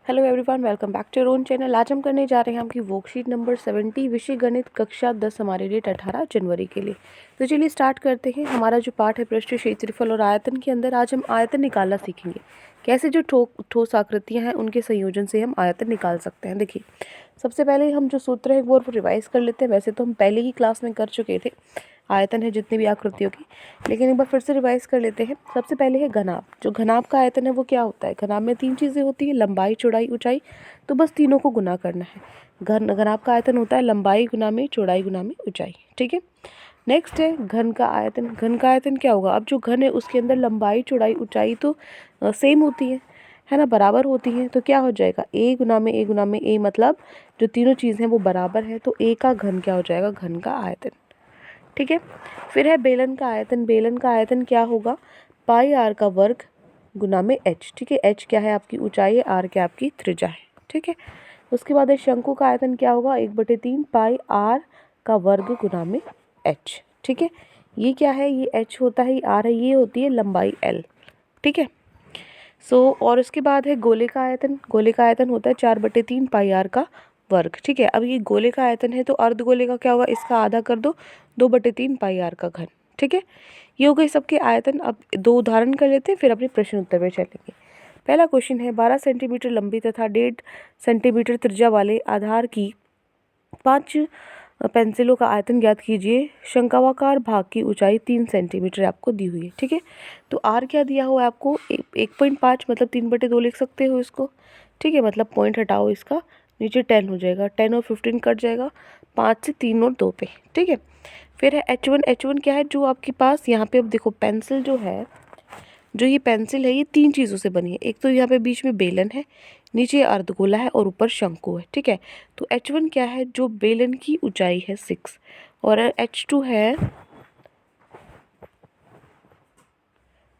Hello everyone, welcome back to your own channel. आज हम करने जा रहे हैं आपकी वर्कशीट नंबर 70 विषय गणित कक्षा 10। हमारे डेट 18 जनवरी के लिए। तो चलिए स्टार्ट करते हैं। हमारा जो पाठ है पृष्ठ, क्षेत्रफल और आयतन के अंदर आज हम आयतन निकालना सीखेंगे। कैसे जो ठोस आकृतियाँ हैं उनके संयोजन से हम आयतन निकाल सकते हैं। देखिए, सबसे पहले हम जो सूत्र है वो रिवाइज कर लेते हैं। वैसे तो हम पहले ही क्लास में कर चुके थे आयतन है जितनी भी आकृतियों की, लेकिन एक बार फिर से रिवाइज कर लेते हैं। सबसे पहले है घनाभ। जो घनाभ का आयतन है वो क्या होता है? घनाभ में 3 चीज़ें होती है, लंबाई, चौड़ाई, ऊंचाई। तो बस तीनों को गुना करना है। घनाभ का आयतन होता है लंबाई गुना में चौड़ाई गुना में ऊंचाई। ठीक है। नेक्स्ट है घन का आयतन। घन का आयतन क्या होगा? अब जो घन है उसके अंदर लंबाई, चौड़ाई, ऊंचाई तो सेम होती है ना, बराबर होती है। तो क्या हो जाएगा? ए गुना में ए गुना में ए, मतलब जो तीनों चीज़ें हैं वो बराबर है। तो ए का घन क्या हो जाएगा? घन का आयतन। ठीक है। फिर है बेलन का आयतन। बेलन का आयतन क्या होगा? पाई आर का वर्ग गुना में एच। ठीक है। एच क्या है? आपकी ऊंचाई है, आर क्या आपकी त्रिज्या है। ठीक है। उसके बाद है शंकु का आयतन क्या होगा? 1/3 पाई आर का वर्ग गुना में एच। ठीक है। ये क्या है? ये एच होता है, ये आर है, ये होती है लंबाई एल। ठीक है। और उसके बाद है गोले का आयतन। गोले का आयतन होता है 4/3 पाई आर का वर्ग। ठीक है। अब ये गोले का आयतन है तो अर्धगोले का क्या होगा? इसका आधा कर दो, 2/3 पाई आर का घन। ठीक है। ये हो गए सबके आयतन। अब 2 उदाहरण कर लेते हैं, फिर अपने प्रश्न उत्तर में चलेंगे। पहला क्वेश्चन है, 12 सेंटीमीटर लंबी तथा 1.5 सेंटीमीटर त्रिज्या वाले आधार की 5 पेंसिलों का आयतन ज्ञात कीजिए। शंक्वाकार भाग की ऊंचाई 3 सेंटीमीटर आपको दी हुई है। ठीक है। तो आर क्या दिया हुआ है आपको? 1.5, मतलब 3/2 लिख सकते हो इसको। ठीक है। मतलब पॉइंट हटाओ, इसका नीचे 10 हो जाएगा। 10 और 15 कट जाएगा, 5 से 3 और 2 पे। ठीक है। फिर है H1। H1 क्या है? जो आपके पास यहाँ पे अब देखो, पेंसिल जो है, जो ये पेंसिल है ये 3 चीज़ों से बनी है। एक तो यहाँ पे बीच में बेलन है, नीचे अर्धगोला है और ऊपर शंकु है। ठीक है। तो H1 क्या है? जो बेलन की ऊंचाई है 6, और H2 है,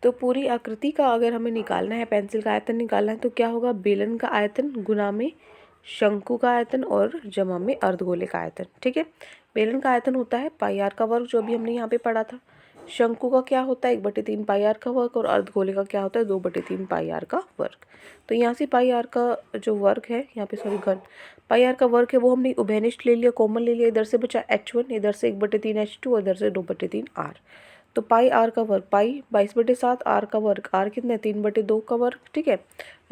तो पूरी आकृति का अगर हमें निकालना है, पेंसिल का आयतन निकालना है, तो क्या होगा? बेलन का आयतन गुना में शंकु का आयतन और जमा में अर्धगोले का आयतन। ठीक है। बेलन का आयतन होता है पाई आर का वर्ग, जो अभी हमने यहाँ पे पढ़ा था। शंकु का क्या होता है? 1/3 पाई आर का वर्ग, और अर्धगोले का क्या होता है? 2/3 पाई आर का वर्ग। तो यहाँ से पाई आर का जो वर्ग है, यहाँ पे सॉरी घन, पाई आर का वर्ग है वो हमने उभयनिष्ठ ले लिया, कॉमन ले लिया। इधर से बचा H1, इधर से 1/3 H2 और इधर से 2/3 R। तो पाई आर का वर्ग, पाई 22/7, आर का वर्ग, आर कितना है? 3/2 का वर्ग। ठीक है।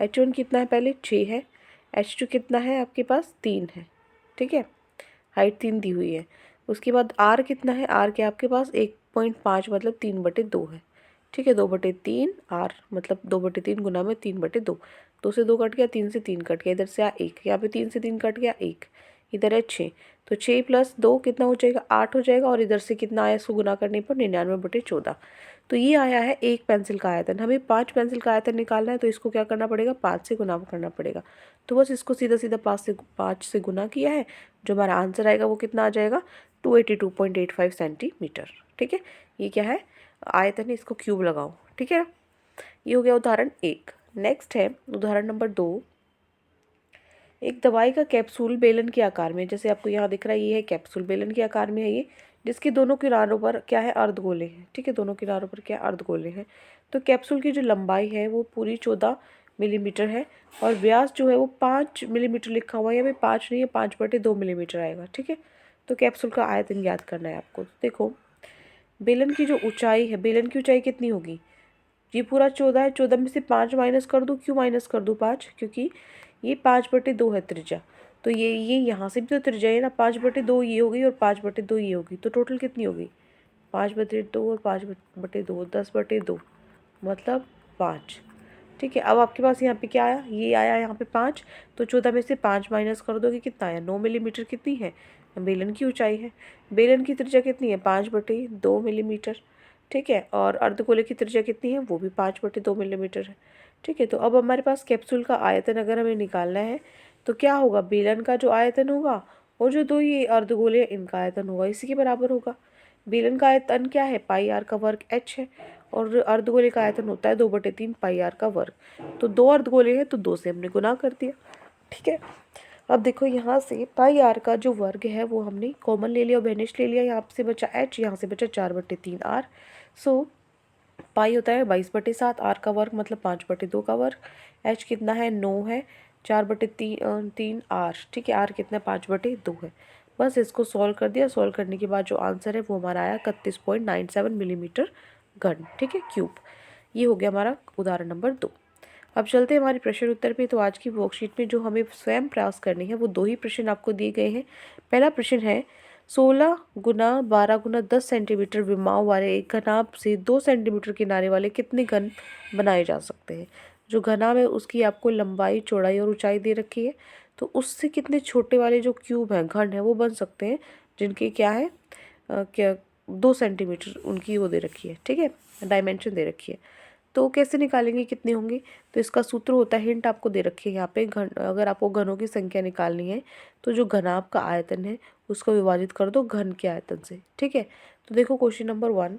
H1 कितना है? पहले 6 है। H2 कितना है आपके पास? 3 है। ठीक है। हाइट 3 दी हुई है। उसके बाद आर कितना है? आर के आपके पास 1.5, मतलब 3/2 है। ठीक है। 2/3 आर, मतलब 2/3 गुना में 3/2। 2 से 2 कट गया, 3 से 3 कट गया, इधर से 1, यहाँ पे 3 से 3 कट गया 1, इधर है 6। तो 6 + 2 कितना हो जाएगा? 8 हो जाएगा। और इधर से कितना आया? इसको गुना करने पर 99/14। तो ये आया है एक पेंसिल का आयतन। हमें 5 पेंसिल का आयतन निकालना है, तो इसको क्या करना पड़ेगा? 5 से गुना करना पड़ेगा। तो बस इसको सीधा सीधा 5 से गुना किया है। जो हमारा आंसर आएगा वो कितना आ जाएगा? 282.85 सेंटीमीटर। ठीक है। ये क्या है? आयतन है, इसको क्यूब लगाओ। ठीक है। ये हो गया उदाहरण 1। नेक्स्ट है उदाहरण नंबर 2। एक दवाई का कैप्सूल बेलन के आकार में, जैसे आपको यहाँ दिख रहा है, ये है कैप्सूल, बेलन के आकार में है ये, जिसके दोनों किनारों पर क्या है? अर्धगोले हैं। ठीक है। दोनों किनारों पर क्या? अर्धगोले हैं। तो कैप्सूल की जो लंबाई है वो पूरी 14 मिलीमीटर है, और व्यास जो है वो 5 मिलीमीटर लिखा हुआ है। यहाँ पे 5 नहीं है, 5/2 मिलीमीटर आएगा। ठीक है। तो कैप्सूल का आयतन ज्ञात करना है आपको। देखो, बेलन की जो ऊंचाई है, बेलन की ऊंचाई कितनी होगी? ये पूरा 14 है, 14 में से 5 माइनस कर दूँ। क्यों माइनस कर दूँ 5? क्योंकि ये 5/2 है त्रिज्या। तो ये यहाँ से भी तो त्रिज्या है ना, 5/2 ये होगी और 5/2 ये होगी। तो टोटल कितनी होगी? 5/2 और 5/2, 10/2, मतलब 5। ठीक है। अब आपके पास यहाँ पे क्या आया? ये आया यहाँ पे 5। तो 14 में से 5 माइनस कर दोगे, कितना आया? 9 मिलीमीटर कितनी है? बेलन की ऊंचाई है। बेलन की त्रिज्या कितनी है? 5/2 मिलीमीटर। ठीक है। और अर्धगोले की त्रिज्या कितनी है? वो भी 5/2 मिलीमीटर है। ठीक है। तो अब हमारे पास कैप्सूल का आयतन अगर हमें निकालना है, तो क्या होगा? बेलन का जो आयतन होगा और जो 2 ये अर्धगोले इनका आयतन होगा, इसी के बराबर होगा। बेलन का आयतन क्या है? पाई आर का वर्ग h है, और अर्धगोले का आयतन होता है 2/3 पाई आर का वर्ग। तो 2 अर्धगोले हैं, तो 2 से हमने गुना कर दिया। ठीक है। अब देखो, यहाँ से पाई आर का जो वर्ग है वो हमने कॉमन ले लिया, बेनिश ले लिया। यहाँ से बचा h, यहाँ से बचा 4/3 आर। सो पाई होता है 22/7, आर का वर्ग मतलब 5/2 का वर्ग। h कितना है? 9 है। 4/3 आर, ठीक है। आर कितना 5/2 है। बस इसको सॉल्व कर दिया। सॉल्व करने के बाद जो आंसर है वो हमारा आया 31.97 मिलीमीटर घन, ठीक है, क्यूब। ये हो गया हमारा उदाहरण नंबर 2। अब चलते हैं हमारे प्रश्न उत्तर पे। तो आज की वर्कशीट में जो हमें स्वयं प्रयास करनी है वो 2 ही प्रश्न आपको दिए गए हैं। पहला प्रश्न है 16 गुना 12 गुना 10 सेंटीमीटर विमाओं वाले एक घनाभ से 2 सेंटीमीटर किनारे वाले कितने घन बनाए जा सकते हैं। जो घनाभ है उसकी आपको लंबाई, चौड़ाई और ऊंचाई दे रखी है। तो उससे कितने छोटे वाले जो क्यूब हैं, घन है, वो बन सकते हैं जिनकी क्या है क्या 2 सेंटीमीटर उनकी वो दे रखी है, ठीक है, डायमेंशन दे रखी है। तो कैसे निकालेंगे कितने होंगे। तो इसका सूत्र होता है, हिंट आपको दे रखी है यहाँ पे, घन, अगर आपको घनों की संख्या निकालनी है तो जो घनाभ का आयतन है उसको विभाजित कर दो घन के आयतन से, ठीक है। तो देखो क्वेश्चन नंबर 1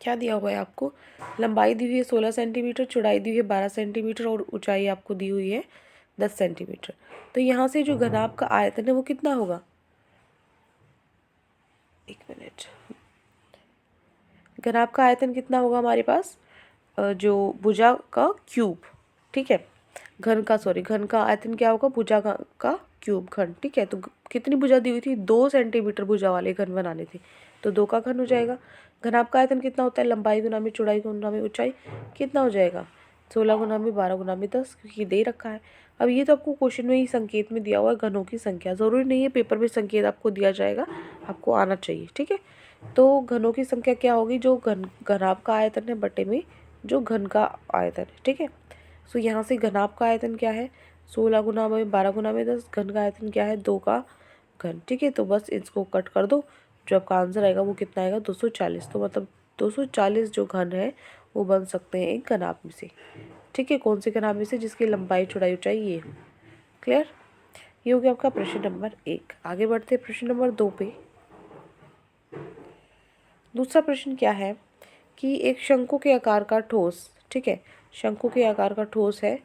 क्या दिया हुआ है आपको। लंबाई दी हुई है 16 सेंटीमीटर, चौड़ाई दी हुई है 12 सेंटीमीटर और ऊंचाई आपको दी हुई है 10 सेंटीमीटर। तो यहाँ से जो घनाभ का आयतन है वो कितना होगा, एक मिनट, घनाभ का आयतन कितना होगा हमारे पास, जो भुजा का क्यूब, ठीक है, घन का आयतन क्या होगा, भुजा का क्यूब, घन, ठीक है। तो कितनी भुजा दी हुई थी, 2 सेंटीमीटर भुजा वाले घन बनाने थे, तो 2 का घन हो जाएगा। घनाभ का आयतन कितना होता है, लंबाई गुना में चौड़ाई गुना में ऊंचाई, कितना हो जाएगा 16 गुना में 12 गुना में 10, क्योंकि दे रखा है। अब ये तो आपको क्वेश्चन में ही संकेत में दिया हुआ है घनों की संख्या, ज़रूरी नहीं है पेपर में संकेत आपको दिया जाएगा, आपको आना चाहिए, ठीक है। तो घनों की संख्या क्या होगी, जो घनाभ का आयतन है बटे में जो घन का आयतन है, ठीक है। सो यहाँ से घनाभ का आयतन क्या है 16 गुना में 12 गुना में 10, घन का आयतन क्या है 2 का घन, ठीक है। तो बस इसको कट कर दो, जो आपका आंसर आएगा वो कितना आएगा 240। तो मतलब 240 जो घन है वो बन सकते हैं एक घनाभ में से, ठीक है। कौन से घनाभ में से, जिसकी लंबाई चौड़ाई ऊंचाई ये हो। क्लियर। ये हो गया आपका प्रश्न नंबर 1। आगे बढ़ते हैं प्रश्न नंबर 2 पे। दूसरा प्रश्न क्या है कि एक शंकु के आकार का ठोस, ठीक है, शंकु के आकार का ठोस है,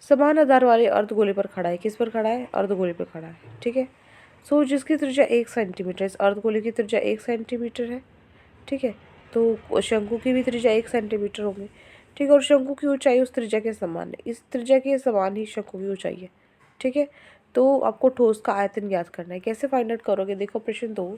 समान आधार वाले अर्धगोले पर खड़ा है। किस पर खड़ा है, अर्धगोले पर खड़ा है, ठीक है। सो जिसकी त्रिज्या 1 सेंटीमीटर, इस अर्धगोले की त्रिज्या 1 सेंटीमीटर है, ठीक है। तो शंकु की भी त्रिज्या 1 सेंटीमीटर होगी, ठीक है। और शंकु की ऊंचाई उस त्रिज्या के समान है, इस त्रिज्या के समान ही शंकु की ऊंचाई है, ठीक है। तो आपको ठोस का आयतन ज्ञात करना है। कैसे फाइंड आउट करोगे, देखो प्रश्न 2,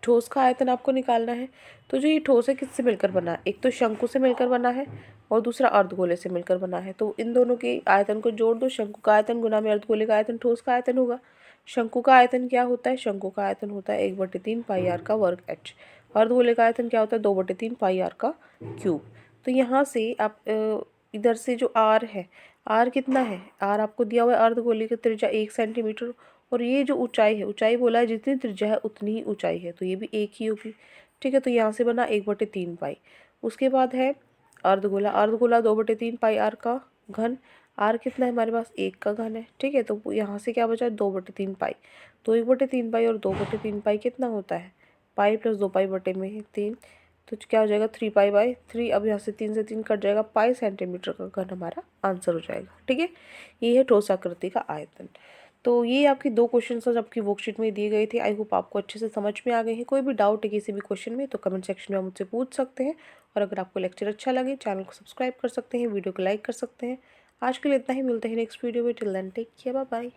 ठोस का आयतन आपको निकालना है। तो जो ये ठोस है किससे मिलकर बना है, एक तो शंकु से मिलकर बना है और दूसरा अर्धगोले से मिलकर बना है। तो इन दोनों के आयतन को जोड़ दो, शंकु का आयतन गुना में अर्धगोले का आयतन ठोस का आयतन होगा। शंकु का आयतन क्या होता है, शंकु का आयतन होता है 1/3 पाई आर का वर्ग एच। अर्धगोले का आयतन क्या होता है 2/3 पाई आर का क्यूब। तो यहाँ से आप इधर से जो आर है, आर कितना है, आर आपको दिया हुआ है अर्धगोले की त्रिज्या 1 सेंटीमीटर, और ये जो ऊंचाई है, ऊंचाई बोला है जितनी त्रिज्या है उतनी ही ऊंचाई है, तो ये भी एक ही होगी, ठीक है। तो यहाँ से बना 1/3 पाई। उसके बाद है अर्धगोला, अर्धगोला 2/3 पाई आर का घन, आर कितना है हमारे पास 1 का घन है, ठीक है। तो यहाँ से क्या बचा 2/3 पाई। तो 1/3 पाई और 2/3 पाई कितना होता है, पाई प्लस 2 पाई बटे में है 3, तो क्या हो जाएगा 3 पाई बाई 3। अब यहाँ से 3 से 3 कट जाएगा, पाई सेंटीमीटर का घन हमारा आंसर हो जाएगा, ठीक है। ये है ठोस आकृति का आयतन। तो ये आपकी 2 क्वेश्चन आपकी वर्कशीट में दिए गए थे। आई होप आपको अच्छे से समझ में आ गए हैं। कोई भी डाउट है किसी भी क्वेश्चन में तो कमेंट सेक्शन में आप मुझसे पूछ सकते हैं। और अगर आपको लेक्चर अच्छा लगे चैनल को सब्सक्राइब कर सकते हैं, वीडियो को लाइक कर सकते हैं। आज के लिए इतना ही, मिलते हैं नेक्स्ट वीडियो में। Till then take care, bye bye.